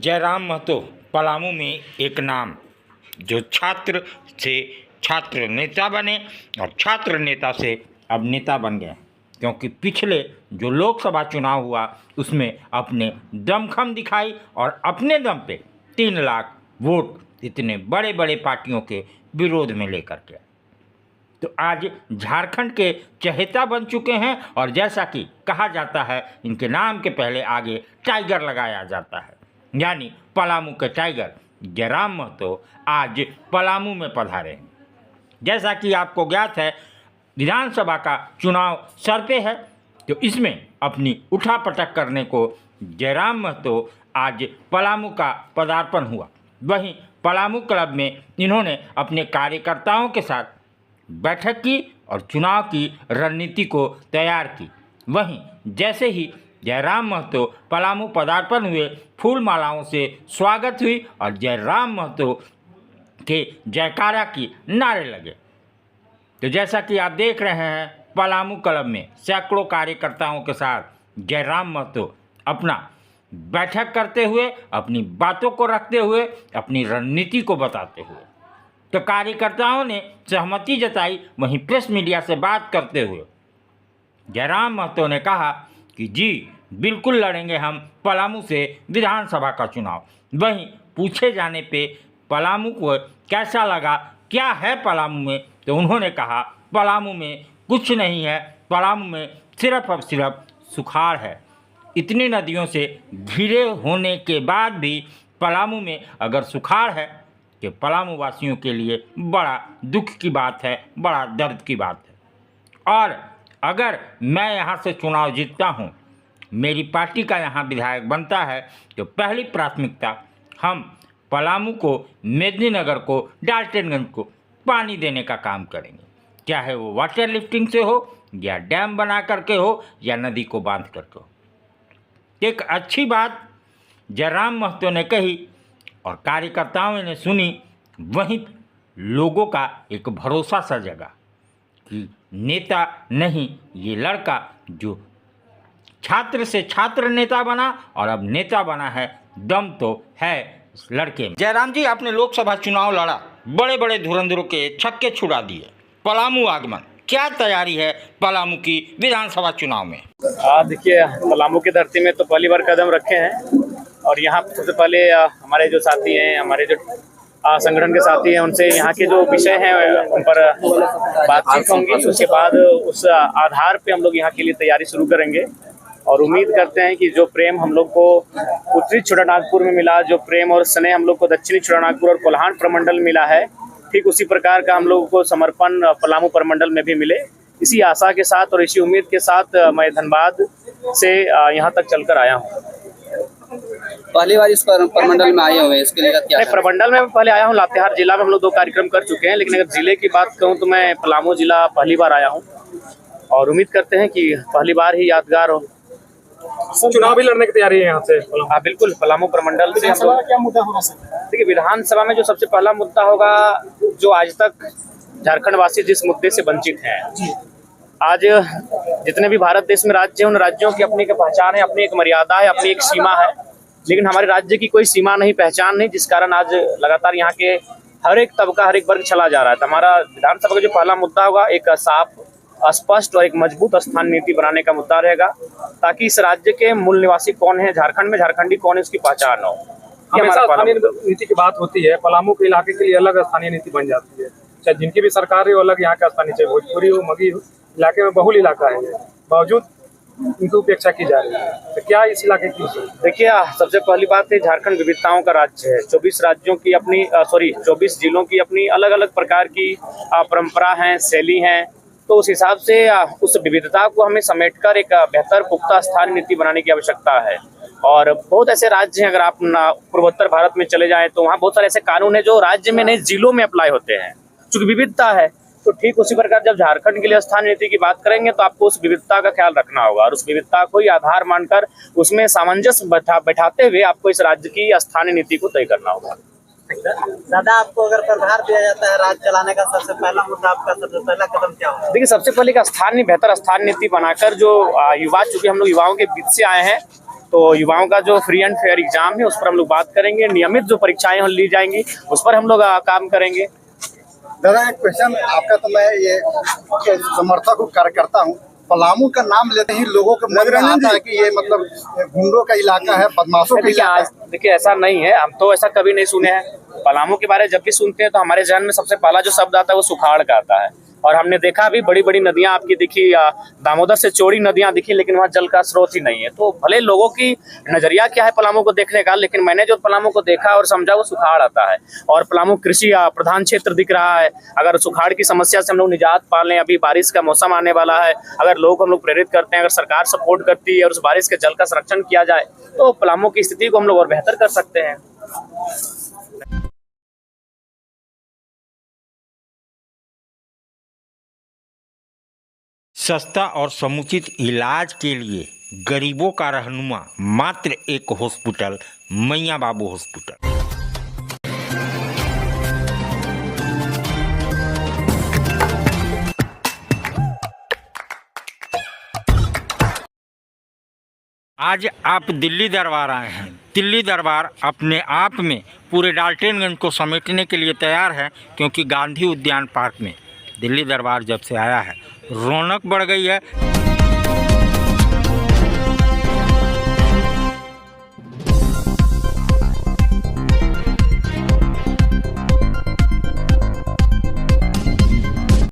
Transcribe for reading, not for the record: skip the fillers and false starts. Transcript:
जयराम महतो पलामू में एक नाम, जो छात्र से छात्र नेता बने और छात्र नेता से अब नेता बन गए, क्योंकि पिछले जो लोकसभा चुनाव हुआ उसमें अपने दमखम दिखाई और अपने दम पे 3 लाख वोट इतने बड़े बड़े पार्टियों के विरोध में लेकर के तो आज झारखंड के चहेता बन चुके हैं। और जैसा कि कहा जाता है, इनके नाम के पहले आगे टाइगर लगाया जाता है, यानी पलामू के टाइगर जयराम महतो आज पलामू में पधारे हैं। जैसा कि आपको ज्ञात है, विधानसभा का चुनाव सर पे है, तो इसमें अपनी उठापटक करने को जयराम महतो आज पलामू का पदार्पण हुआ। वहीं पलामू क्लब में इन्होंने अपने कार्यकर्ताओं के साथ बैठक की और चुनाव की रणनीति को तैयार की। वहीं जैसे ही जयराम महतो पलामू पदार्पण हुए, फूल मालाओं से स्वागत हुई और जयराम महतो के जयकारा की नारे लगे। तो जैसा कि आप देख रहे हैं, पलामू क्लब में सैकड़ों कार्यकर्ताओं के साथ जयराम महतो अपना बैठक करते हुए, अपनी बातों को रखते हुए, अपनी रणनीति को बताते हुए, तो कार्यकर्ताओं ने सहमति जताई। वहीं प्रेस मीडिया से बात करते हुए जयराम महतो ने कहा कि जी बिल्कुल लड़ेंगे हम पलामू से विधानसभा का चुनाव। वहीं पूछे जाने पे पलामू को कैसा लगा, क्या है पलामू में, तो उन्होंने कहा पलामू में कुछ नहीं है, पलामू में सिर्फ और सिर्फ सुखाड़ है। इतनी नदियों से घिरे होने के बाद भी पलामू में अगर सुखाड़ है कि पलामू वासियों के लिए बड़ा दुख की बात है, बड़ा दर्द की बात है। और अगर मैं यहाँ से चुनाव जीतता हूँ, मेरी पार्टी का यहाँ विधायक बनता है, तो पहली प्राथमिकता हम पलामू को, मेदिनीनगर को, डाल्टनगंज को पानी देने का काम करेंगे, चाहे वो वाटर लिफ्टिंग से हो या डैम बना करके हो या नदी को बांध करके हो। एक अच्छी बात जयराम महतो ने कही और कार्यकर्ताओं ने सुनी। वहीं लोगों का एक भरोसा सा जगा कि नेता नहीं, ये लड़का जो छात्र से छात्र नेता बना और अब नेता बना है, दम तो है इस लड़के में। जयराम जी, आपने लोकसभा चुनाव लड़ा, बड़े बड़े धुरंधरों के छक्के छुड़ा दिए, पलामू आगमन, क्या तैयारी है पलामू की विधानसभा चुनाव में? देखिए, पलामू की धरती में तो पहली बार कदम रखे हैं और यहाँ सबसे पहले हमारे जो साथी हैं, हमारे जो संगठन के साथी हैं, उनसे यहाँ के जो विषय हैं उन पर बातचीत होंगी। उसके बाद उस आधार पे हम लोग यहाँ के लिए तैयारी शुरू करेंगे और उम्मीद करते हैं कि जो प्रेम हम लोग को उत्तरी छोटानागपुर में मिला, जो प्रेम और स्नेह हम लोग को दक्षिणी छोटानागपुर और कोल्हान प्रमंडल मिला है, ठीक उसी प्रकार का हम लोगों को समर्पण पलामू प्रमंडल में भी मिले। इसी आशा के साथ और इसी उम्मीद के साथ मैं धनबाद से यहाँ तक चलकर आया हूँ। पहली बार इस प्रमंडल में आए हुए हैं, इसके लिए क्या? मैं प्रमंडल में पहले आया हूँ, लातेहार जिला में हम लोग 2 कार्यक्रम कर चुके हैं, लेकिन अगर जिले की बात कहूँ तो मैं पलामू जिला पहली बार आया हूँ और उम्मीद करते हैं कि पहली बार ही यादगार हो। चुनाव भी लड़ने की तैयारी है यहाँ से? हाँ बिल्कुल, पलामू प्रमंडल से हम लोग। क्या मुद्दा होगा सर? देखिए, विधानसभा में जो सबसे पहला मुद्दा होगा, जो आज तक झारखंड वासी जिस मुद्दे से वंचित हैं, आज जितने भी भारत देश में राज्य हैं, उन राज्यों की अपनी एक पहचान है, अपनी एक मर्यादा है, अपनी एक सीमा है, लेकिन हमारे राज्य की कोई सीमा नहीं, पहचान नहीं, जिस कारण आज लगातार यहाँ के हर एक तबका, हर एक वर्ग चला जा रहा है। तो हमारा विधानसभा का जो पहला मुद्दा होगा, एक साफ, स्पष्ट और एक मजबूत स्थान नीति बनाने का मुद्दा रहेगा, ताकि इस राज्य के मूल निवासी कौन है, झारखंड में झारखंडी कौन है, उसकी पहचान हो। हमेशा स्थानीय नीति की बात होती है, पलामू के इलाके के लिए अलग स्थानीय नीति बन जाती है, चाहे जिनकी भी सरकार हो अलग यहाँ का स्थानीय, चाहे भोजपुरी हो, मगही हो, इलाके में बहुल इलाका है, बावजूद इनकी उपेक्षा की जा रही है। तो क्या इस इलाके की? देखिए, सबसे पहली बात है, झारखंड विविधताओं का राज्य है। 24 राज्यों की अपनी 24 जिलों की अपनी अलग अलग प्रकार की परंपरा है, शैली है। तो उस हिसाब से उस विविधता को हमें समेटकर एक बेहतर पुख्ता स्थान नीति बनाने की आवश्यकता है। और बहुत ऐसे राज्य हैं, अगर आप पूर्वोत्तर भारत में चले जाएं तो वहाँ बहुत सारे ऐसे कानून हैं जो राज्य में नहीं, जिलों में अप्लाई होते हैं, चूंकि विविधता है। तो ठीक उसी प्रकार जब झारखंड के लिए स्थानीय नीति की बात करेंगे तो आपको उस विविधता का ख्याल रखना होगा और उस विविधता को ही आधार मानकर उसमें सामंजस्य बैठाते हुए आपको इस राज्य की स्थानीय नीति को तय करना होगा। दादा, आपको अगर प्रभार दिया जाता है राज्य चलाने का, सबसे पहला मुद्दा, आपका सबसे पहला कदम क्या होगा? देखिए, सबसे पहले का बेहतर स्थानीय नीति बनाकर जो युवा, चूंकि हम लोग युवाओं के बीच से आए हैं, तो युवाओं का जो फ्री एंड फेयर एग्जाम है उस पर हम लोग बात करेंगे। नियमित जो परीक्षाएं ली जाएंगी उस पर हम लोग काम करेंगे। दादा एक क्वेश्चन आपका, तो मैं ये समर्थक हूँ, कार्यकर्ता हूँ। पलामू का नाम लेते ही लोगों के मन में आता है कि ये मतलब गुंडों का इलाका है, बदमाशों का इलाका है। देखिए ऐसा नहीं है, हम तो ऐसा कभी नहीं सुने हैं। पलामू के बारे में जब भी सुनते हैं तो हमारे जहन में सबसे पहला जो शब्द आता है वो सुखाड़ का आता है। और हमने देखा भी बड़ी बड़ी नदियां आपकी दिखी, दामोदर से चौड़ी नदियां दिखी, लेकिन वहाँ जल का स्रोत ही नहीं है। तो भले लोगों की नजरिया क्या है पलामू को देखने का, लेकिन मैंने जो पलामू को देखा और समझा वो सुखाड़ आता है। और पलामू कृषि प्रधान क्षेत्र दिख रहा है। अगर सुखाड़ की समस्या से हम लोग निजात पा लें, अभी बारिश का मौसम आने वाला है, अगर लोग हम लोग प्रेरित करते हैं, अगर सरकार सपोर्ट करती है और उस बारिश के जल का संरक्षण किया जाए तो पलामू की स्थिति को हम लोग और बेहतर कर सकते हैं। सस्ता और समुचित इलाज के लिए गरीबों का रहनुमा मात्र एक हॉस्पिटल, मैया बाबू हॉस्पिटल। आज आप दिल्ली दरबार आए हैं। दिल्ली दरबार अपने आप में पूरे डाल्टनगंज को समेटने के लिए तैयार है, क्योंकि गांधी उद्यान पार्क में दिल्ली दरबार जब से आया है रौनक बढ़ गई है।